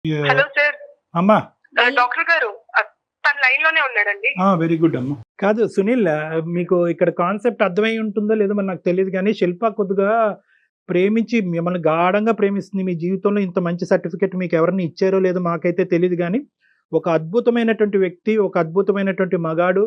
Hello sir. అమ్మా. Doctor గారు తన లైన్ లోనే ఉన్నాడండి. వెరీ గుడ్ అమ్మా. కాదు సునీల్, మీకు ఇక్కడ కాన్సెప్ట్ అర్థమై ఉంటుందో లేదో మరి నాకు తెలియదు కానీ శిల్ప కొద్దిగా ప్రేమించి మిమ్మల్ని గాఢంగా ప్రేమిస్తుంది. మీ జీవితంలో ఇంత మంచి సర్టిఫికెట్ మీకు ఎవరిని ఇచ్చారో లేదో మాకైతే తెలియదు కానీ ఒక అద్భుతమైనటువంటి వ్యక్తి, ఒక అద్భుతమైనటువంటి మగాడు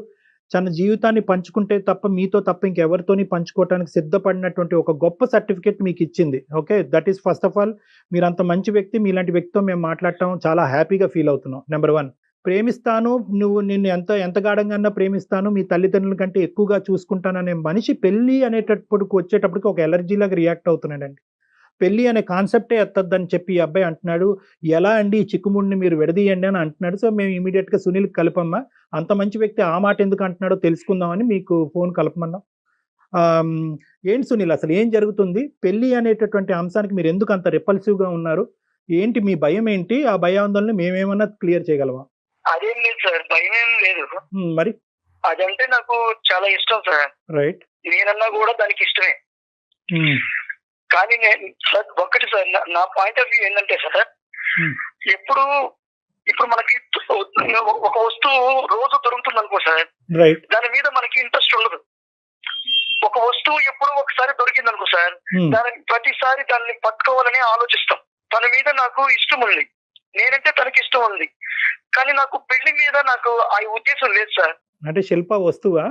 తన జీవితాన్ని పంచుకుంటే తప్ప మీతో తప్ప ఇంకెవరితోని పంచుకోవడానికి సిద్ధపడినటువంటి ఒక గొప్ప సర్టిఫికెట్ మీకు ఇచ్చింది. Okay, that is first of all. మీరు అంత మంచి వ్యక్తి, మీలాంటి వ్యక్తితో మేము మాట్లాడటం చాలా హ్యాపీగా ఫీల్ అవుతున్నాం. నెంబర్ 1, ప్రేమిస్తాను, నువ్వు నిన్ను ఎంత గాఢంగా ప్రేమిస్తాను, మీ తల్లిదండ్రుల కంటే ఎక్కువగా చూసుకుంటాననే మనిషి పెళ్ళి అనేటప్పటికి వచ్చేటప్పటికి ఒక ఎలర్జీ లాగా రియాక్ట్ అవుతున్నాడండి. పెళ్ళి అనే కాన్సెప్టే ఎత్తద్దని చెప్పి ఈ అబ్బాయి అంటున్నాడు. ఎలా అండి ఈ చిక్కుముడిని మీరు విడదీయండి అని అంటున్నాడు. సో మేము ఇమీడియట్గా సునీల్కి కలపమ్మా, అంత మంచి వ్యక్తి ఆ మాట ఎందుకు అంటున్నాడో తెలుసుకుందామని మీకు ఫోన్ కలపమన్నాం. ఏంటి సునీల్, అసలు ఏం జరుగుతుంది? పెళ్ళి అనేటటువంటి అంశానికి మీరు ఎందుకు అంత రిపల్సివ్గా ఉన్నారు? ఏంటి మీ భయం ఏంటి? ఆ భయాందోళన మేమేమన్నా క్లియర్ చేయగలమా? అదేం లేదు సార్, భయం ఏం లేదు. మరి అదంటే నాకు చాలా ఇష్టం సార్. రైట్. నేనన్నా కూడా దానికి ఇష్టమే. కానీ నేను సార్ ఒక్కటి సార్, నా పాయింట్ ఆఫ్ వ్యూ ఏంటంటే సార్, ఇప్పుడు మనకి ఒక వస్తువు రోజు దొరుకుతుంది అనుకో సార్, దాని మీద మనకి ఇంట్రెస్ట్ ఉండదు. ఒక వస్తువు ఎప్పుడు ఒకసారి దొరికింది అనుకో సార్, ప్రతిసారి దాన్ని పట్టుకోవాలని ఆలోచిస్తాం. తన మీద నాకు ఇష్టం ఉంది, నేనంటే తనకి ఇష్టం ఉంది, కానీ నాకు పెళ్లి మీద నాకు ఆ ఉద్దేశం లేదు సార్. అంటే శిల్ప వస్తువా?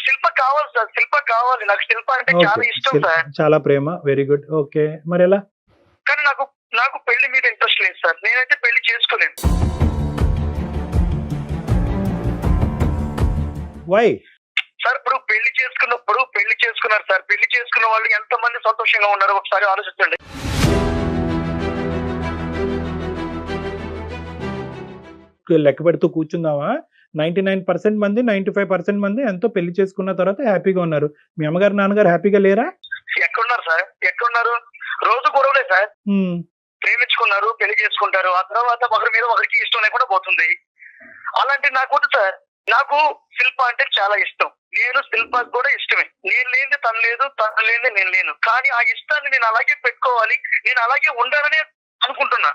శిల్ప కావాలి సార్, శిల్ప కావాలి. నాకు శిల్ప అంటే చాలా ఇష్టం సార్, చాలా ప్రేమ. Very good. ఓకే, మరి ఎలా? కానీ నాకు పెళ్లి మీద ఇంట్రెస్ట్ లేదు సార్. నేనైతే పెళ్లి చేసుకోలేను. Why sir? ఇప్పుడు పెళ్లి చేసుకున్నారు సార్, పెళ్లి చేసుకున్న వాళ్ళు ఎంత మంది సంతోషంగా ఉన్నారో ఒకసారి ఆలోచించండి. లెక్క పెడుతూ కూర్చుందామా? 99% మంది, 95% మంది ఎంతో పెళ్లి చేసుకున్న తర్వాత హ్యాపీగా ఉన్నారు. మీ అమ్మగారు నాన్నగారు హ్యాపీగా లేరా? ఎక్కడున్నారు సార్? ఎక్కడున్నారు? రోజు గొడవలే సార్. ప్రేమించుకున్నారు, పెళ్లి చేసుకుంటారు, ఆ తర్వాత ఒకరి మీద ఒకరికి ఇష్టం లేకుండా పోతుంది. అలాంటి నాకు వద్దు సార్. నాకు శిల్ప అంటే చాలా ఇష్టం. నేను శిల్పకు కూడా ఇష్టమే. నేను లేనిది తను లేదు, తను లేనిది నేను లేను. కానీ ఆ ఇష్టాన్ని నేను అలాగే పెట్టుకోవాలి, నేను అలాగే ఉండాలని అనుకుంటున్నా.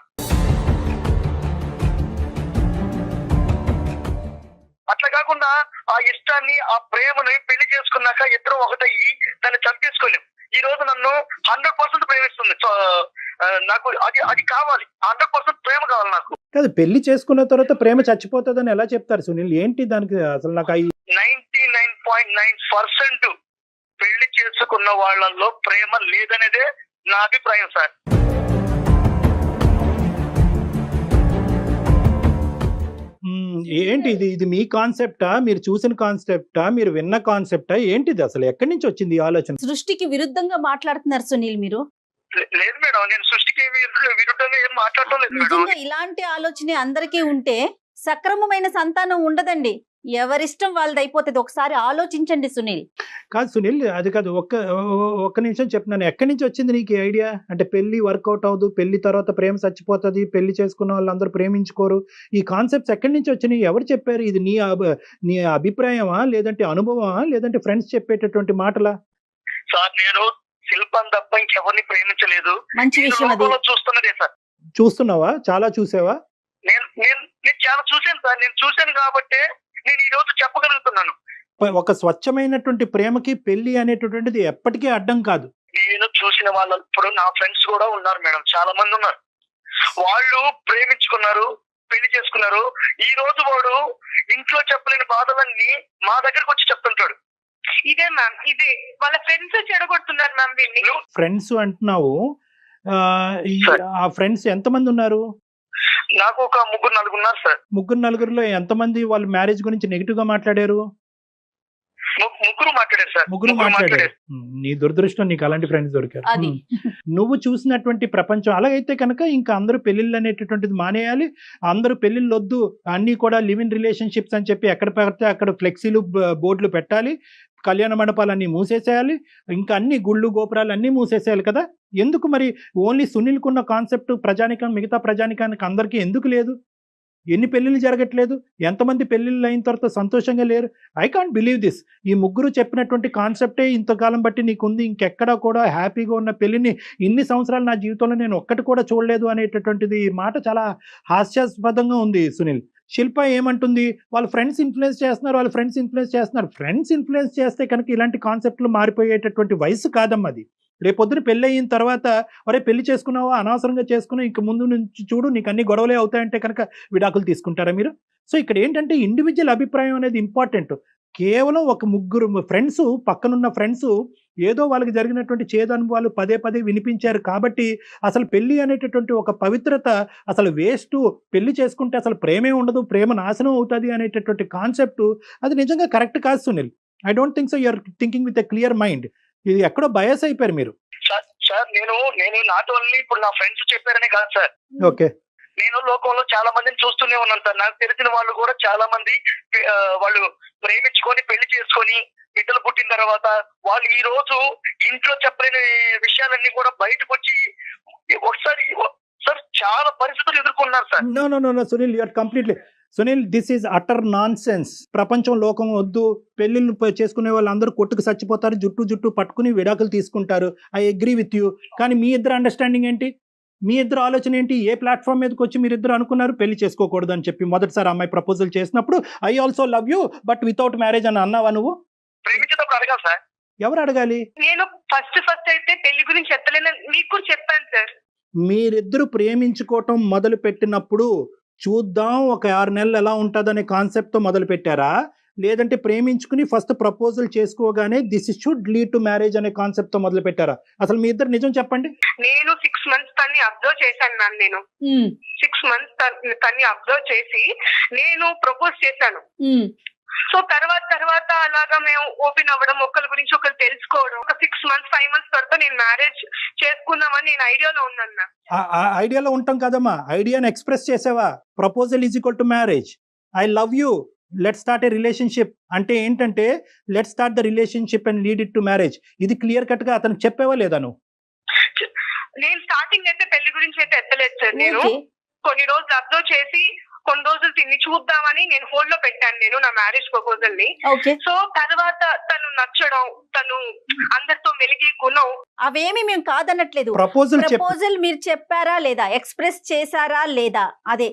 అట్లా కాకుండా ఆ ఇష్టాన్ని, ఆ ప్రేమను పెళ్లి చేసుకున్నాక ఇద్దరు ఒకటయ్యి దాన్ని చంపేసుకోలేం. ఈ రోజు నన్ను 100% ప్రేమిస్తుంది, నాకు అది కావాలి. 100% ప్రేమ కావాలి నాకు. కాదు, పెళ్లి చేసుకున్న తర్వాత ప్రేమ చచ్చిపోతుందని ఎలా చెప్తారు సునీల్? ఏంటి దానికి అసలు? నాకు 99.9% పెళ్లి చేసుకున్న వాళ్ళల్లో ప్రేమ లేదనేదే నా అభిప్రాయం సార్. ఏంటి ఇది మీ కాన్సెప్టా? మీరు చూసిన కాన్సెప్టా? మీరు విన్న కాన్సెప్టా? ఏంటిది అసలు? ఎక్కడి నుంచి వచ్చింది ఈ ఆలోచన? సృష్టికి విరుద్ధంగా మాట్లాడుతున్నారు సునీల్ మీరు. లేదు మేడం, నేను సృష్టికి విరుద్ధంగా ఏం మాట్లాడటం లేదు మేడం. నిజంగా ఇలాంటి ఆలోచన అందరికీ ఉంటే సక్రమమైన సంతానం ఉండదండి. ఎవరిష్టం వాళ్ళది అయిపోతుంది. ఒకసారి ఆలోచించండి సునీల్. కాదు సునీల్, అది కాదు, ఒక్క నిమిషం చెప్తున్నాను. ఎక్కడి నుంచి వచ్చింది నీకు ఈ ఐడియా? అంటే పెళ్లి వర్కౌట్ అవ్వదు, పెళ్లి తర్వాత ప్రేమ చచ్చిపోతుంది, పెళ్లి చేసుకున్న వాళ్ళందరూ ప్రేమించుకోరు, ఈ కాన్సెప్ట్స్ ఎక్కడి నుంచి వచ్చినాయి? ఎవరు చెప్పారు? ఇది నీ అభిప్రాయమా, లేదంటే అనుభవమా, లేదంటే ఫ్రెండ్స్ చెప్పేటటువంటి మాటలా? సార్, నేను శిల్పం తప్ప ఇంకెవరిని ప్రేమించలేదు. మంచి విషయం అది. చూస్తున్నదే సార్. చూస్తున్నావా? చాలా చూసావా? నేను చాలా చూశాను సార్. నేను చూశాను కాబట్టి నేను ఈ రోజు చెప్పగలుగుతున్నాను. ఒక స్వచ్ఛమైనటువంటి ప్రేమకి పెళ్లి అనేటటువంటిది ఎప్పటికీ అడ్డం కాదు. నేను చూసిన వాళ్ళు ఇప్పుడు నా ఫ్రెండ్స్ కూడా ఉన్నారు మేడం, చాలా మంది ఉన్నారు. వాళ్ళు ప్రేమించుకున్నారు, పెళ్లి చేసుకున్నారు. ఈ రోజు వాడు ఇంట్లో చెప్పలేని బాధలన్నీ మా దగ్గరకు వచ్చి చెప్తుంటాడు. ఇదే మ్యామ్, ఇదే వాళ్ళ ఫ్రెండ్స్ చెడగొడుతున్నారు మ్యామ్ వీళ్ళని. ఫ్రెండ్స్ అంటున్నావు, ఆ ఫ్రెండ్స్ ఎంతమంది ఉన్నారు? నాకు ఒక 3-4 ఉన్నారు సార్. 3-4లో ఎంతమంది వాళ్ళు మ్యారేజ్ గురించి నెగిటివ్ గా మాట్లాడారు? ముగ్గురు మాట్లాడారు సార్. ముగ్గురు మాట్లాడారు. నీ దురదృష్టం, నీకు అలాంటి ఫ్రెండ్స్ దొరికారు. నువ్వు చూసినటువంటి ప్రపంచం అలాగైతే కనుక ఇంకా అందరూ పెళ్లిళ్ళు అనేటటువంటిది మానేయాలి. అందరూ పెళ్లిళ్ళు వద్దు, అన్ని కూడా లివ్ ఇన్ రిలేషన్షిప్స్ అని చెప్పి ఎక్కడ పెడితే అక్కడ ఫ్లెక్సీలు, బోర్డులు పెట్టాలి, కళ్యాణ మండపాలన్నీ మూసేసేయాలి, ఇంకా అన్ని గుళ్ళు గోపురాలు అన్నీ మూసేసేయాలి కదా? ఎందుకు మరి ఓన్లీ సునీల్కున్న కాన్సెప్ట్ ప్రజానికం, మిగతా ప్రజానికానికి అందరికీ ఎందుకు లేదు? ఎన్ని పెళ్ళిళ్ళు జరగట్లేదు, ఎంతమంది పెళ్ళిళ్ళు అయిన తర్వాత సంతోషంగా లేరు. I can't believe this. ఈ ముగ్గురు చెప్పినటువంటి కాన్సెప్టే ఇంతకాలం బట్టి నీకుంది. ఇంకెక్కడా కూడా హ్యాపీగా ఉన్న పెళ్ళిని ఇన్ని సంవత్సరాలు నా జీవితంలో నేను ఒక్కటి కూడా చూడలేదు అనేటటువంటిది మాట చాలా హాస్యాస్పదంగా ఉంది సునీల్. శిల్ప ఏమంటుంది, వాళ్ళ ఫ్రెండ్స్ ఇన్ఫ్లుయెన్స్ చేస్తున్నారు. ఫ్రెండ్స్ ఇన్ఫ్లుయెన్స్ చేస్తే కనుక ఇలాంటి కాన్సెప్ట్లు మారిపోయేటటువంటి వయసు కాదమ్మా అది. రేపొద్దున పెళ్ళి అయిన తర్వాత ఒరే పెళ్లి చేసుకున్నావా, అనవసరంగా చేసుకున్నావు, ఇంక ముందు నుంచి చూడు నీకు అన్ని గొడవలే అవుతాయంటే కనుక విడాకులు తీసుకుంటారా మీరు? సో ఇక్కడ ఏంటంటే ఇండివిజువల్ అభిప్రాయం అనేది ఇంపార్టెంట్. కేవలం ఒక ముగ్గురు ఫ్రెండ్స్, పక్కనున్న ఫ్రెండ్స్ ఏదో వాళ్ళకి జరిగినటువంటి చేదు అనుభవాలు పదే పదే వినిపించారు కాబట్టి అసలు పెళ్లి అనేటటువంటి ఒక పవిత్రత అసలు వేస్ట్, పెళ్లి చేసుకుంటే అసలు ప్రేమే ఉండదు, ప్రేమ నాశనం అవుతుంది అనేటటువంటి కాన్సెప్ట్ అది నిజంగా కరెక్ట్ కాదు Sunil. I don't think so. You're thinking with a clear mind. ఇది ఎక్కడో బయాస్ అయిపోయారు మీరు. సార్ నేను నాట్ ఓన్లీ ఇప్పుడు నా ఫ్రెండ్స్ చెప్పారనే కాదు సార్, ఓకే, నేను లోకంలో చాలా మందిని చూస్తూనే ఉన్నాను సార్. నాకు తెలిసిన వాళ్ళు కూడా చాలా మంది వాళ్ళు ప్రేమించుకొని పెళ్లి చేసుకొని బిడ్డలు పుట్టిన తర్వాత వాళ్ళు ఈ రోజు ఇంట్లో చెప్పలేని విషయాలన్నీ కూడా బయటకు వచ్చి ఒకసారి సార్ చాలా పరిస్థితులు ఎదుర్కొన్నారు sir. No Sunil, you're completely Sunil, this is utter nonsense. ప్రపంచం లోకం వద్దు, పెళ్లిళ్ళు చేసుకునే వాళ్ళందరూ కొట్టుకు చచ్చిపోతారు, జుట్టు పట్టుకుని విడాకులు తీసుకుంటారు. I agree with you. కానీ మీ ఇద్దరు అండర్స్టాండింగ్ ఏంటి, మీ ఇద్దరు ఆలోచన ఏంటి? ఏ ప్లాట్ఫామ్ మీదకి వచ్చి మీరిద్దరు అనుకున్నారు పెళ్లి చేసుకోకూడదు అని చెప్పి మొదటిసారి అమ్మాయి ప్రపోజల్ చేసినప్పుడు I also love you but without marriage అని అన్నావా నువ్వు? ప్రేమించేటప్పుడు అడగాలి సార్. ఎవరు అడగాలి? నేను ఫస్ట్ అయితే పెళ్లి గురించి ఎత్తలేను, మీకు కూడా చెప్పాను సార్. మీరిద్దరు ప్రేమించుకోవటం మొదలు పెట్టినప్పుడు చూద్దాం ఒక 6 నెలలు ఎలా ఉంటుందనే కాన్సెప్ట్తో మొదలు పెట్టారా, లేదంటే ప్రేమించుకుని ఫస్ట్ ప్రపోజల్ చేసుకోగానే this should lead to marriage అనే కాన్సెప్ట్తో మొదలు పెట్టారా? అసలు మీ ఇద్దరు నిజం చెప్పండి. నేను 6 months తన్ని అబ్జర్వ్ చేశాను మ్యామ్. నేను 6 months తన్ని అబ్జర్వ్ చేసి నేను ప్రపోజ్ చేశాను. సో తర్వాత అలాగా మేము ఓపెన్ అవ్వడం, ఒకరి గురించి ఒకరు తెలుసుకోవడం, ఒక 6 months 5 months తర్వాత నేను మ్యారేజ్ చేసుకుందామని నేను ఐడియాలో ఉన్నాను. ఆ ఐడియాలో ఉంటాం కదమ్మా, ఐడియాని ఎక్స్ప్రెస్ చేసావా? Proposal is equal to marriage. I love you, let start A relationship అంటే ఏంటంటే let start the relationship and lead it to marriage. ఇది క్లియర్ కట్ గా అతను చెప్పేవా లేదా నువ్వు? నేను స్టార్టింగ్ అయితే పెళ్లి గురించి అయితే ఎత్తలేదు సార్. నేను కొన్ని రోజులు అబ్జర్వ్ చేసి కొన్ని రోజులు తిని చూద్దామని నేను హోల్డ్ లో పెట్టాను నేను నా మ్యారేజ్ ప్రపోజల్ ని. సో తర్వాత తను నచ్చడం, తను అందరితో మెలిగి గుణం అవేమి మేము కాదనట్లేదు. ప్రపోజల్ మీరు చెప్పారా లేదా, ఎక్స్ప్రెస్ చేశారా లేదా, అదే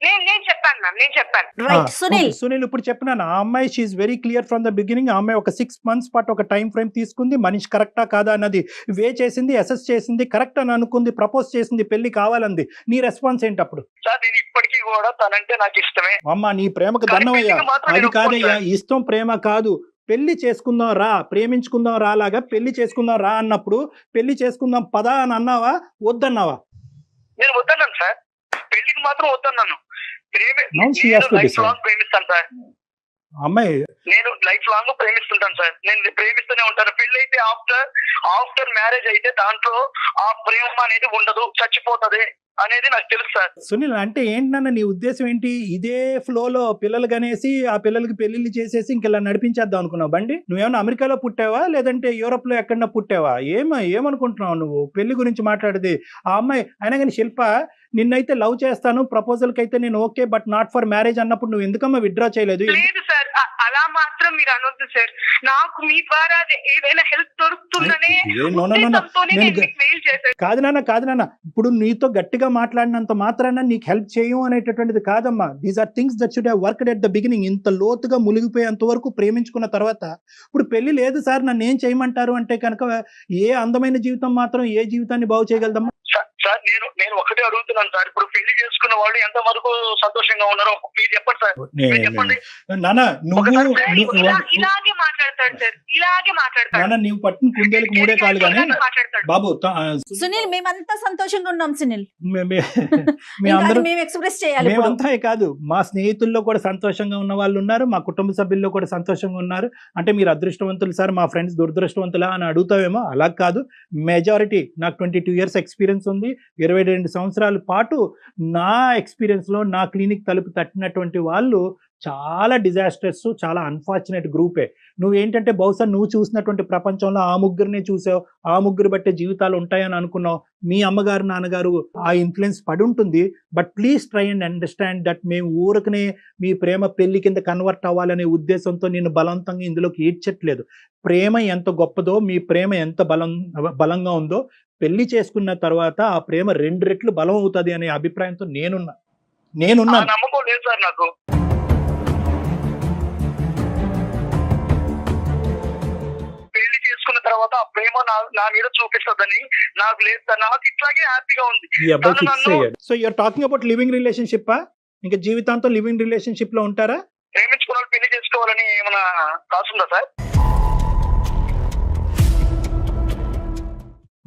నేను చెప్పాను మ్యామ్, నేను చెప్పాను. రైట్ సునీల్ ఇప్పుడు చెప్పినాను, ఆ అమ్మాయి she's very clear from the beginning. ఆ అమ్మాయి ఒక 6 months పాటు ఒక టైం ఫ్రేమ్ తీసుకుంది, మనిషి కరెక్టా కాదా అన్నది వే చేసింది, అసెస్ చేసింది, కరెక్ట్ అని అనుకుంది, ప్రపోజ్ చేసింది, పెళ్లి కావాలంది. నీ రెస్పాన్స్ ఏంటి అప్పుడు? సార్ నేను ఇప్పటికీ కూడా తనంటే నాకు ఇష్టమే. అమ్మా నీ ప్రేమకు దండమయ్యా. అది కాదయ్యా, ఇష్టం ప్రేమ కాదు. పెళ్లి చేసుకుందాం రా, ప్రేమించుకుందాం రా లాగా పెళ్లి చేసుకుందాం రా అన్నప్పుడు పెళ్లి చేసుకుందాం పదా అని అన్నావా, వద్దన్నావా? నేను వద్దన్నాను సార్, పెళ్లికి మాత్రం వద్దన్నాను. లైఫ్ లాంగ్ ప్రేమిస్తాను సార్ అమ్మాయి, నేను లైఫ్ లాంగ్ ప్రేమిస్తుంటాను సార్. నేను ప్రేమిస్తూనే ఉంటాను. పెళ్లి అయితే ఆఫ్టర్ మ్యారేజ్ అయితే దాంట్లో ఆ ప్రేమ అనేది ఉండదు, చచ్చిపోతది అనేది నాకు తెలుసు సార్. సునీల్ అంటే ఏంటన్నా నీ ఉద్దేశం ఏంటి? ఇదే ఫ్లోలో పిల్లలు కనేసి ఆ పిల్లలకి పెళ్లిళ్ళు చేసేసి ఇంకెలా నడిపించేద్దాం అనుకున్నావు బండి? నువ్వేమన్నా అమెరికాలో పుట్టావా లేదంటే యూరోప్ లో ఎక్కడన్నా పుట్టావా? ఏమనుకుంటున్నావు నువ్వు పెళ్లి గురించి మాట్లాడేది? ఆ అమ్మాయి అయినా కానీ శిల్ప నిన్నైతే లవ్ చేస్తాను, ప్రపోజల్ కి అయితే నేను okay but not for marriage అన్నప్పుడు నువ్వు ఎందుకమ్మా విత్డ్రా చేయలేదు? లేదు సార్, అలా మాత్రం మీరు అనొద్దు సార్. నాకు మీ ద్వారా ఏదైనా హెల్ప్ దొరుకుతుందనే మెయిల్ చేశాను. కాదు నాన్న, ఇప్పుడు నీతో గట్టిగా మాట్లాడినంత మాత్రాన నీకు హెల్ప్ చేయం అనేటటువంటిది కాదమ్మా. These are things that should have worked at the beginning. ఇంత లోతుగా మునిగిపోయేంత వరకు ప్రేమించుకున్న తర్వాత ఇప్పుడు పెళ్లి లేదు సార్ నన్ను ఏం చేయమంటారు అంటే కనుక ఏ అందమైన జీవితం మాత్రం ఏ జీవితాన్ని బాగు చేయగలదమ్మా? సార్ నేను ఒకటే అడుగుతున్నాను సార్, ఇప్పుడు పెళ్లి చేసుకున్న వాళ్ళు ఎంత వరకు సంతోషంగా ఉన్నారో మీరు చెప్పండి సార్. చెప్పండి నాన్న, ఇలాగే మాట్లాడతాడు సార్, ఇలాగే మాట్లాడతాడు. నాన్న నీవు పట్టిన కుందేలకు 3 కాళ్ళు కానీ బాబు. సునీల్ మేమంతా సంతోషంగా ఉన్నాం సునీల్, మేము ఎక్స్ప్రెస్ చేయాలి. మేమంతా కాదు, మా స్నేహితుల్లో కూడా సంతోషంగా ఉన్న వాళ్ళు ఉన్నారు, మా కుటుంబ సభ్యుల్లో కూడా సంతోషంగా ఉన్నారు. అంటే మీరు అదృష్టవంతులు సార్, మా ఫ్రెండ్స్ దురదృష్టవంతులా అని అడుగుతావేమో, అలా కాదు. మెజారిటీ నాకు 22 years ఎక్స్పీరియన్స్ ఉంది. 22 సంవత్సరాల పాటు నా ఎక్స్పీరియన్స్ లో నా క్లినిక్ తలుపు తట్టినటువంటి వాళ్ళు చాలా డిజాస్టర్స్, చాలా అన్ఫార్చునేట్ గ్రూపే. నువ్వేంటంటే బహుశా నువ్వు చూసినటువంటి ప్రపంచంలో ఆ ముగ్గురినే చూసావు, ఆ ముగ్గురు బట్టే జీవితాలు ఉంటాయని అనుకున్నావు. మీ అమ్మగారు నాన్నగారు ఆ ఇన్ఫ్లుయెన్స్ పడి ఉంటుంది. But please try and understand that మేము ఊరకనే మీ ప్రేమ పెళ్లి కింద కన్వర్ట్ అవ్వాలనే ఉద్దేశంతో నేను బలవంతంగా ఇందులోకి ఈడ్చట్లేదు. ప్రేమ ఎంత గొప్పదో, మీ ప్రేమ ఎంత బలంగా ఉందో, పెళ్లి చేసుకున్న తర్వాత ఆ ప్రేమ 2 రెట్లు బలం అవుతుంది అనే అభిప్రాయంతో నేనున్నా. నమ్మకం లేదు సార్ నాకు. పెళ్లి చేసుకున్న తర్వాత ఆ ప్రేమ నా మీద చూపిస్తుందని నాకు లేదు సార్. నాకు ఇట్లాగే హ్యాపీగా ఉంది. ఈ అబ్బాయి ఫిక్స్ అయ్యాడు. So you're talking about living relationship? ఇంకా జీవితాంతం లివింగ్ రిలేషన్షిప్ లో ఉంటారా? ప్రేమించుకున్న పెళ్లి చేసుకోవాలని ఏమైనా కాసుందా సార్?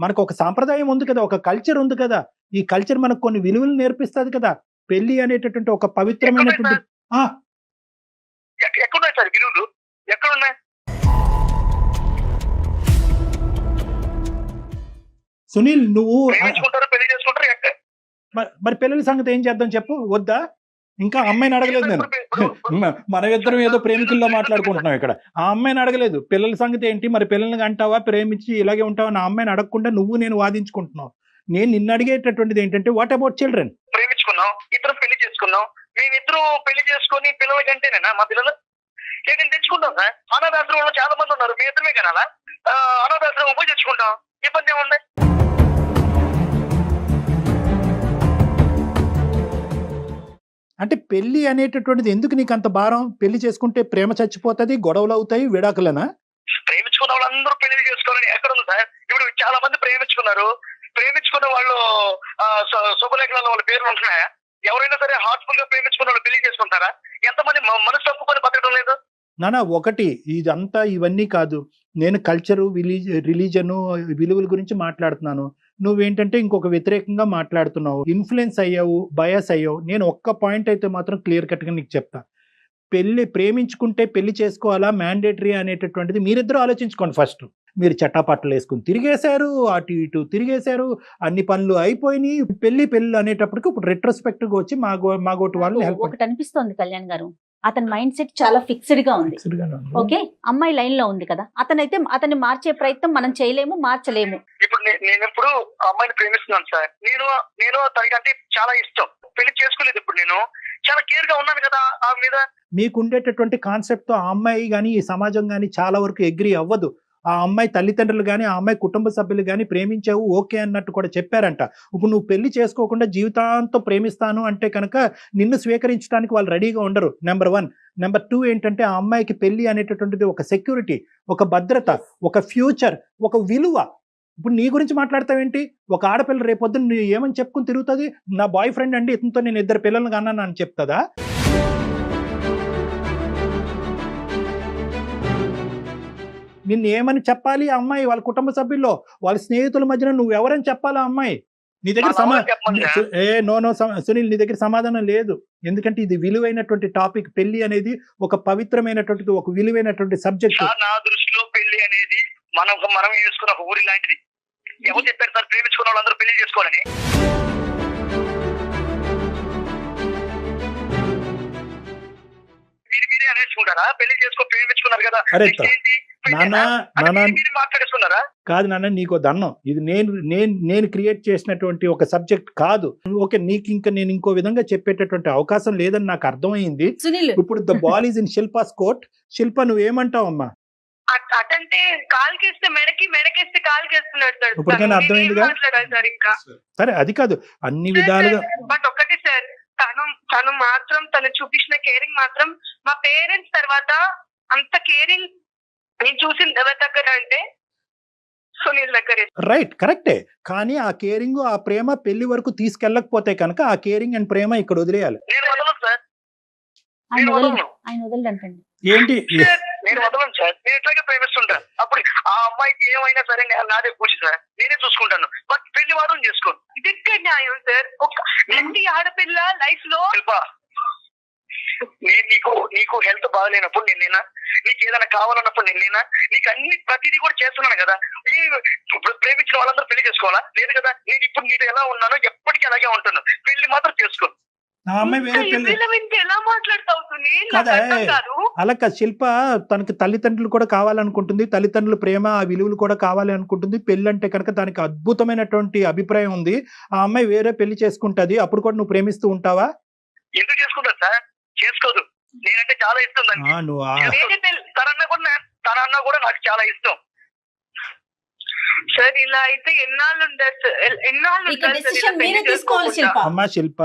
మనకు ఒక సాంప్రదాయం ఉంది కదా, ఒక కల్చర్ ఉంది కదా. ఈ కల్చర్ మనకు కొన్ని విలువలు నేర్పిస్తుంది కదా. పెళ్లి అనేటటువంటి ఒక పవిత్రమైనటువంటి ఎక్కడున్నాయి సార్ విలువలు? ఎక్కడున్నాయి? సునీల్, నువ్వు పెళ్లి చేసుకుంటారు. మరి పిల్లల సంగతి ఏం చేద్దాం చెప్పు? వద్దా? ఇంకా అమ్మాయిని అడగలేదు నేను. మన ఇద్దరం ఏదో ప్రేమికుల్లో మాట్లాడుకుంటున్నాం ఇక్కడ. ఆ అమ్మాయిని అడగలేదు. పిల్లల సంగతి ఏంటి? మరి పిల్లల్ని అంటావా, ప్రేమించి ఇలాగే ఉంటావా? నా అమ్మాయిని అడగకుండా నేను వాదించుకుంటున్నావు. నేను నిన్ను అడిగేటటువంటిది ఏంటంటే, వాట్ అబౌట్ చిల్డ్రన్? ప్రేమించుకున్నాం, ఇద్దరు పెళ్లి చేసుకున్నాం. మేమిద్దరు పెళ్లి చేసుకుని పిల్లల కంటేనేనా మా పిల్లలు? నేను తెచ్చుకుంటాం సార్. అనాథాశ్రమంలో చాలా మంది ఉన్నారు. మీ ఇద్దరమే కనాలా? అనాథాశ్రమం పోయి తెచ్చుకుంటాం. ఇబ్బంది ఏముంది? అంటే పెళ్లి అనేటటువంటిది ఎందుకు నీకు అంత భారం? పెళ్లి చేసుకుంటే ప్రేమ చచ్చిపోతుంది, గొడవలు అవుతాయి, విడాకులనా? ప్రేమించుకున్న వాళ్ళందరూ పెళ్లి చేసుకోవాలని ఎక్కడ ఉంది సార్? ఇప్పుడు చాలా మంది ప్రేమించుకున్నారు. ప్రేమించుకున్న వాళ్ళు శుభలేఖనాల్లో వాళ్ళ పేర్లు ఉంటున్నాయా? ఎవరైనా సరే హార్ట్ఫుల్ గా ప్రేమించుకున్న వాళ్ళు పెళ్లి చేసుకుంటారా? ఎంతమంది మనసు తప్పుకొని బతకడం లేదు? నానా, ఒకటి ఇదంతా ఇవన్నీ కాదు. నేను కల్చరు, రిలీజను, విలువల గురించి మాట్లాడుతున్నాను. నువ్వేంటంటే ఇంకొక వ్యతిరేకంగా మాట్లాడుతున్నావు. ఇన్ఫ్లుయెన్స్ అయ్యావు, బయాస్ అయ్యావు. నేను ఒక్క పాయింట్ అయితే మాత్రం క్లియర్ కట్గా నీకు చెప్తా. ప్రేమించుకుంటే పెళ్లి చేసుకోవాలా, మ్యాండేటరీ అనేటటువంటిది మీరిద్దరూ ఆలోచించుకోండి. ఫస్ట్ మీరు చట్టాపట్టలు వేసుకుని తిరిగేశారు, అటు ఇటు తిరిగేశారు, అన్ని పనులు అయిపోయినాయి. పెళ్లి అనేటప్పటికి ఇప్పుడు రెట్రోస్పెక్టివ్ గా వచ్చి మాగోటి వాళ్ళని ఒకటి అనిపిస్తోంది కళ్యాణ్ గారు, అతని మైండ్ సెట్ చాలా ఫిక్స్డ్ గా ఉంది. ఓకే, అమ్మాయి లైన్ లో ఉంది కదా, అతన్ని మార్చే ప్రయత్నం మనం చేయలేము, మార్చలేము. ఇప్పుడు నేను ఎప్పుడు అమ్మాయిని ప్రేమిస్తున్నాను సార్. నేను తనకంటే చాలా ఇష్టం. పెళ్లి చేసుకోలేదు. ఇప్పుడు నేను చాలా కేర్ గా ఉన్నాను కదా ఆ మీద. మీకు ఉండేటటువంటి కాన్సెప్ట్ తో ఆ అమ్మాయి గానీ, ఈ సమాజం గానీ చాలా వరకు అగ్రీ అవ్వదు. ఆ అమ్మాయి తల్లిదండ్రులు కానీ, ఆ అమ్మాయి కుటుంబ సభ్యులు కానీ ప్రేమించావు ఓకే అన్నట్టు కూడా చెప్పారంట. ఇప్పుడు నువ్వు పెళ్లి చేసుకోకుండా జీవితాంతం ప్రేమిస్తాను అంటే కనుక నిన్ను స్వీకరించడానికి వాళ్ళు రెడీగా ఉండరు. నెంబర్ 1. నెంబర్ 2 ఏంటంటే, ఆ అమ్మాయికి పెళ్లి అనేటటువంటిది ఒక సెక్యూరిటీ, ఒక భద్రత, ఒక ఫ్యూచర్, ఒక విలువ. ఇప్పుడు నీ గురించి మాట్లాడతావేంటి? ఒక ఆడపిల్ల రేపొద్దున నువ్వు ఏమని చెప్పుకుని తిరుగుతుంది? నా బాయ్ ఫ్రెండ్ అండి, ఇతనితో నేను 2 పిల్లలను కన్నాను అని చెప్తుందా? నిన్ను ఏమని చెప్పాలి ఆ అమ్మాయి? వాళ్ళ కుటుంబ సభ్యుల్లో, వాళ్ళ స్నేహితుల మధ్యన నువ్వు ఎవరని చెప్పాలి ఆ అమ్మాయి? నీ దగ్గర సునీల్, నీ దగ్గర సమాధానం లేదు. ఎందుకంటే ఇది విలువైనటువంటి టాపిక్. పెళ్లి అనేది ఒక పవిత్రమైనటువంటి, ఒక విలువైనటువంటి సబ్జెక్ట్. నా దృష్టిలో పెళ్లి అనేది మనం చేసుకున్న ఒక ఊరి లాంటిది. ఎవరు చెప్పారు సార్ ప్రేమించుకున్న వాళ్ళందరూ పెళ్లి చేసుకోవాలని? మీరే అనేసుకుంటారా? పెళ్లి చేసుకో, ప్రేమించుకున్నారు కదా, మాట్లాడేసుకున్నారా? కాదు నాన్న, నీకు దండం. ఇది నేను క్రియేట్ చేసినటువంటి ఒక సబ్జెక్ట్ కాదు. ఓకే, నీకు ఇంకా నేను ఇంకో విధంగా చెప్పేటటువంటి అవకాశం లేదని నాకు అర్థమైంది. ఇప్పుడు the ball is in Shilpa's court. Shilpa, నువ్వేమంటావు అమ్మా? అటంటే కాల్కేస్తే మెడకేస్తే కాల్కేస్తున్నాడు సార్. ఇప్పటికైనా అర్థమైందిగా? సరే, అది కాదు, అన్ని విధాలుగా. బట్ ఒకటి సార్, తను మాత్రం తను చూపించిన కేరింగ్ మాత్రం మా పేరెంట్స్ తర్వాత అంత కేరింగ్ నేను చూసింది ఎవరి దగ్గర అంటే సునీల్ దగ్గర. రైట్, కరెక్టే. కానీ ఆ కేరింగ్, ఆ ప్రేమ పెళ్లి వరకు తీసుకెళ్ళకపోతే కనుక ఆ కేరింగ్ అండ్ ప్రేమ ఇక్కడ వదిలేయాలి. ఏంటి? నేను వదలను సార్. నేను ఎట్లాగే ప్రేమిస్తుంటాను. అప్పుడు ఆ అమ్మాయికి ఏమైనా సరే నాదే పూచి సార్, నేనే చూసుకుంటాను. బట్ పెళ్లి మాత్రం చేసుకోను. ఇది న్యాయం సార్. ఒక ప్రతి ఆడపిల్ల లైఫ్ లో నేను నీకు హెల్త్ బాగాలేనప్పుడు నేనేనా? నీకు ఏదైనా కావాలన్నప్పుడు నేనేనా? నీకు అన్ని ప్రతిదీ కూడా చేస్తున్నాను కదా. ప్రేమించిన వాళ్ళందరూ పెళ్లి చేసుకోవాలా? లేదు కదా. నేను ఇప్పుడు నీతో ఎలా ఉన్నానో ఎప్పటికీ అలాగే ఉంటాను. పెళ్లి మాత్రం చేసుకోను. ఆ అమ్మాయి వేరే పెళ్లి ఎలా మాట్లాడతావు సునీల్? నాకు కదా, అర్థం కాదు. అలా కాదు శిల్ప, తనకి తల్లిదండ్రులు కూడా కావాలనుకుంటుంది, తల్లిదండ్రుల ప్రేమ ఆ విలువలు కూడా కావాలి అనుకుంటుంది. పెళ్లి అంటే కనుక దానికి అద్భుతమైనటువంటి అభిప్రాయం ఉంది. ఆ అమ్మాయి వేరే పెళ్లి చేసుకుంటది, అప్పుడు కూడా నువ్వు ప్రేమిస్తూ ఉంటావా? ఎందుకు చేసుకుంటారు సార్? చేసుకోదు. నేనంటే చాలా ఇష్టం దానికి. నువ్వు తనన్నా కూడా నాకు చాలా ఇష్టం సార్. ఇలా అయితే ఎన్నాళ్ళు ఉంటారు సార్? ఎన్నాళ్ళు ఇక ఉంటారు సార్ ఇలా డెసిషన్ పెళ్లి మీరే తీసుకోవాలి చేసుకోకుండా? శిల్ప. అమ్మా శిల్ప,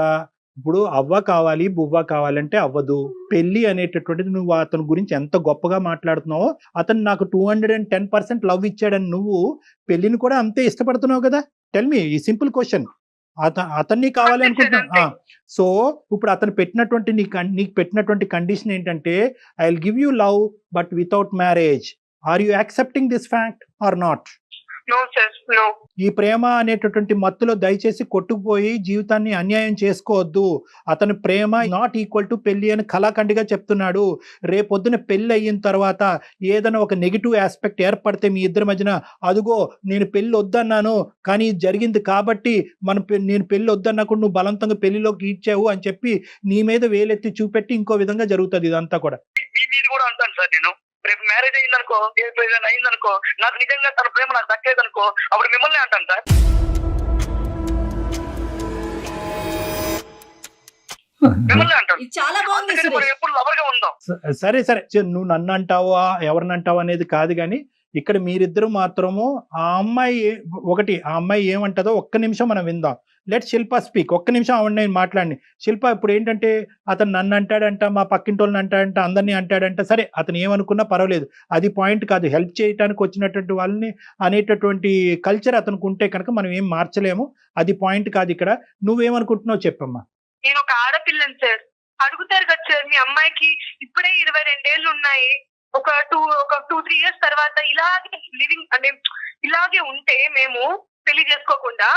ఇప్పుడు అవ్వ కావాలి బువ్వ కావాలంటే అవ్వదు. పెళ్లి అనేటటువంటిది నువ్వు అతని గురించి ఎంత గొప్పగా మాట్లాడుతున్నావో, అతను నాకు 210% లవ్ ఇచ్చాడని నువ్వు పెళ్లిని కూడా అంతే ఇష్టపడుతున్నావు కదా. టెల్ మీ ఈ సింపుల్ క్వశ్చన్. అతన్ని కావాలి అనుకుంటున్నా. సో ఇప్పుడు అతను పెట్టినటువంటి నీకు పెట్టినటువంటి కండిషన్ ఏంటంటే, I will give you love but without marriage. Are you accepting this fact or not? No sir, no. ఈ ప్రేమ అనేటటువంటి మత్తులో దయచేసి కొట్టుకుపోయి జీవితాన్ని అన్యాయం చేసుకోవద్దు. అతని ప్రేమ నాట్ ఈక్వల్ టు పెళ్లి అని కళాఖండిగా చెప్తున్నాడు. రేపొద్దున పెళ్లి అయిన తర్వాత ఏదైనా ఒక నెగిటివ్ ఆస్పెక్ట్ ఏర్పడితే మీ ఇద్దరి మధ్యన, అదుగో నేను పెళ్లి వద్దన్నాను కానీ ఇది జరిగింది కాబట్టి నేను పెళ్లి వద్దన్నప్పుడు నువ్వు బలవంతంగా పెళ్లిలోకి ఇచ్చావు అని చెప్పి నీ మీద వేలెత్తి చూపెట్టి ఇంకో విధంగా జరుగుతుంది ఇదంతా కూడా. కూడా అంటాను సార్ నేను. రేపు మ్యారేజ్ అయిందనుకో, ఏదైనా అయిందనుకో, నాకు నిజంగా తన ప్రేమ నాకు దక్కలేదనుకో, అప్పుడు మిమ్మల్ని అంటాను సార్. మిమ్మల్ని అంటాను. చాలా బాగుంది సురేష్. ఎప్పుడు లవర్ గా ఉందాం. సరే సరే, నువ్వు నన్ను అంటావా ఎవరిని అంటావా అనేది కాదు, కానీ ఇక్కడ మీరిద్దరు మాత్రము ఆ అమ్మాయి ఏమంటదో ఒక్క నిమిషం మనం విందాం. లెట్ శిల్ప స్పీక్. ఒక్క నిమిషం ఆవిడ నేను మాట్లాడి. శిల్ప, ఇప్పుడు ఏంటంటే అతను నన్ను అంటాడంట, మా పక్కింటి వాళ్ళని అంటాడంట, అందరినీ అంటాడంట. సరే, అతను ఏమనుకున్నా పర్వాలేదు, అది పాయింట్ కాదు. హెల్ప్ చేయడానికి వచ్చినటువంటి వాళ్ళని అనేటటువంటి కల్చర్ అతనికి ఉంటే కనుక మనం ఏం మార్చలేము. అది పాయింట్ కాదు ఇక్కడ. నువ్వేమనుకుంటున్నావు చెప్పమ్మా. నేను ఒక ఆడపిల్లని సార్. అడుగుతారు కదా సార్, మీ అమ్మాయికి ఇప్పుడే 22 ఏళ్ళు ఉన్నాయి, ఒక 2-3 ఇయర్స్ తర్వాత ఇలాగే లివింగ్ అంటే ఇలాగే ఉంటే మేము పెళ్లి చేసుకోకుండా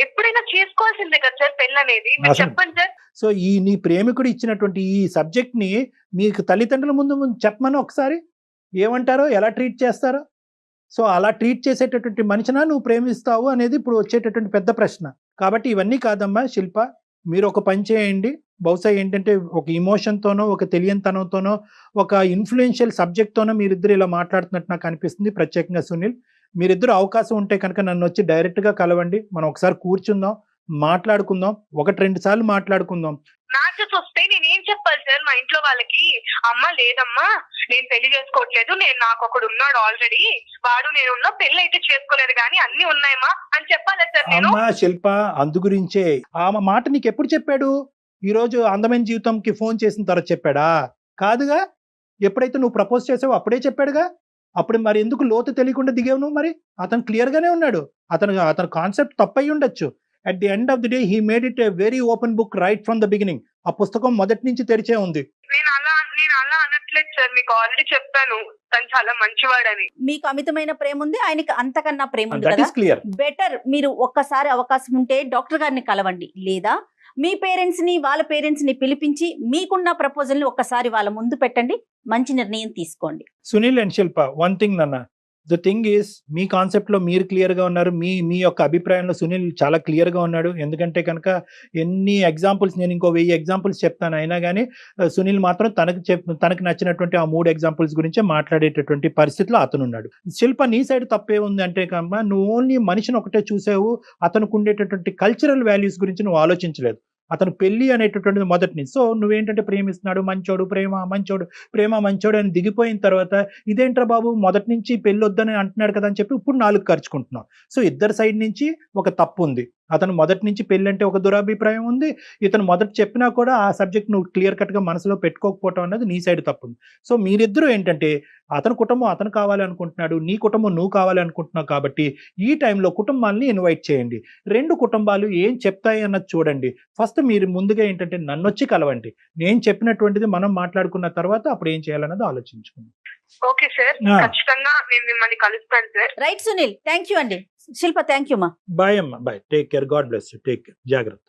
ఎప్పుడైనా చేసుకోవాల్సిందే కదా సార్ పెళ్లి అనేది. మీరు చెప్పండి సార్. సో ఈ నీ ప్రేమికుడు ఇచ్చినటువంటి ఈ సబ్జెక్ట్ ని మీకు తల్లిదండ్రుల ముందు చెప్పమని ఒకసారి ఏమంటారో, ఎలా ట్రీట్ చేస్తారో. సో అలా ట్రీట్ చేసేటటువంటి మనిషినా నువ్వు ప్రేమిస్తావు అనేది ఇప్పుడు వచ్చేటటువంటి పెద్ద ప్రశ్న. కాబట్టి ఇవన్నీ కాదమ్మా శిల్ప, మీరు ఒక పని చేయండి. బహుశా ఏంటంటే ఒక ఇమోషన్తోనో, ఒక తెలియనితనంతోనో, ఒక ఇన్ఫ్లుయెన్షియల్ సబ్జెక్ట్తోనో మీరిద్దరు ఇలా మాట్లాడుతున్నట్టు నాకు అనిపిస్తుంది. ప్రత్యేకంగా సునీల్, మీరిద్దరు అవకాశం ఉంటే కనుక నన్ను వచ్చి డైరెక్ట్గా కలవండి. మనం ఒకసారి కూర్చుందాం, మాట్లాడుకుందాం, 1-2 సార్లు మాట్లాడుకుందాం. మ్యాచెస్ వస్తే నేను ఏం చెప్పాలి సార్ మా ఇంట్లో వాళ్ళకి? అమ్మ లేదమ్మా నేను పెళ్లి చేసుకోవట్లేదు, నాకు ఒకడు ఉన్నాడు ఆల్రెడీ, వాడు నేనున్నా పెళ్లి అయితే చేసుకోలేదు కానీ అన్ని ఉన్నాయమ్మా అని చెప్పాలి సార్ నేను? అమ్మా శిల్ప, అందు గురించే ఆ మాట నీకు ఎప్పుడు చెప్పాడు? ఈ రోజు అందమైన జీవితంకి ఫోన్ చేసిన తర్వాత చెప్పాడా? కాదుగా. ఎప్పుడైతే నువ్వు ప్రపోజ్ చేసావో అప్పుడే చెప్పాడుగా. అప్పుడు మరి ఎందుకు లోతు తెలియకుండా దిగావు నువ్వు? మరి అతను క్లియర్ గానే ఉన్నాడు. అతను కాన్సెప్ట్ తప్పయి ఉండొచ్చు. At the end of the day he made it a very open book right from the beginning. ఆ పుస్తకం మొదటి నుంచి తెరిచే ఉంది. నేను అలా అనట్లేదు సార్, మీకు ఆల్రెడీ చెప్పాను తను చాలా మంచివాడని. మీకు అమితమైన ప్రేమ ఉంది, ఆయనకి అంతకన్నా ప్రేమ ఉంది దట్ కదా. Is clear. బెటర్ మీరు ఒక్కసారి అవకాశం ఉంటే డాక్టర్ గారిని కలవండి, లేదా మీ పేరెంట్స్ ని వాళ్ళ పేరెంట్స్ ని పిలిపించి మీకున్న ప్రపోజల్ ని ఒక్కసారి వాళ్ళ ముందు పెట్టండి, మంచి నిర్ణయం తీసుకోండి. Sunil and Shilpa, one thing నాన్న, ద థింగ్ ఈస్ మీ కాన్సెప్ట్ లో మీరు క్లియర్ గా ఉన్నారు. మీ యొక్క అభిప్రాయంలో సునీల్ చాలా క్లియర్ గా ఉన్నాడు. ఎందుకంటే కనుక ఎన్ని ఎగ్జాంపుల్స్, నేను ఇంకో 1000 ఎగ్జాంపుల్స్ చెప్తాను, అయినా కానీ సునీల్ మాత్రం తనకు నచ్చినటువంటి ఆ 3 ఎగ్జాంపుల్స్ గురించే మాట్లాడేటటువంటి పరిస్థితిలో అతను ఉన్నాడు. శిల్ప, నీ సైడ్ తప్పే ఉంది అంటే కనుక నువ్వు ఓన్లీ మనిషిని ఒకటే చూసావు, అతనికి ఉండేటటువంటి కల్చరల్ వాల్యూస్ గురించి నువ్వు ఆలోచించలేదు. అతను పెళ్లి అనేటటువంటిది మొదటి నుంచి. సో నువ్వేంటంటే ప్రేమిస్తున్నాడు, మంచోడు, ప్రేమ మంచోడు అని దిగిపోయిన తర్వాత ఇదేంట్రా బాబు మొదటి నుంచి పెళ్లి వద్దని అంటున్నాడు కదా అని చెప్పి ఇప్పుడు 4 ఖర్చుకుంటున్నావు. సో ఇద్దరు సైడ్ నుంచి ఒక తప్పు ఉంది. అతను మొదటి నుంచి పెళ్లి అంటే ఒక దురాభిప్రాయం ఉంది. ఇతను మొదటి చెప్పినా కూడా ఆ సబ్జెక్ట్ నువ్వు క్లియర్ కట్ గా మనసులో పెట్టుకోకపోవటం అనేది నీ సైడ్ తప్పు ఉంది. సో మీరిద్దరూ ఏంటంటే అతని కుటుంబం అతను కావాలి అనుకుంటున్నాడు, నీ కుటుంబం నువ్వు కావాలి అనుకుంటున్నావు. కాబట్టి ఈ టైంలో కుటుంబాలని ఇన్వైట్ చేయండి. 2 కుటుంబాలు ఏం చెప్తాయి అన్నది చూడండి. ఫస్ట్ మీరు ముందుగా ఏంటంటే నన్ను వచ్చి కలవండి. నేను చెప్పినటువంటిది మనం మాట్లాడుకున్న తర్వాత అప్పుడు ఏం చేయాలన్నది ఆలోచించుకుందాం. ఓకే సార్, ఖచ్చితంగా నేను మిమ్మల్ని కలుస్తాను sir. Right Sunil, thank you అండి. శిల్ప, థ్యాంక్ యూ మా. బాయ్ అమ్మా, bye. Take care, god bless you, take care, జాగ్రత్త.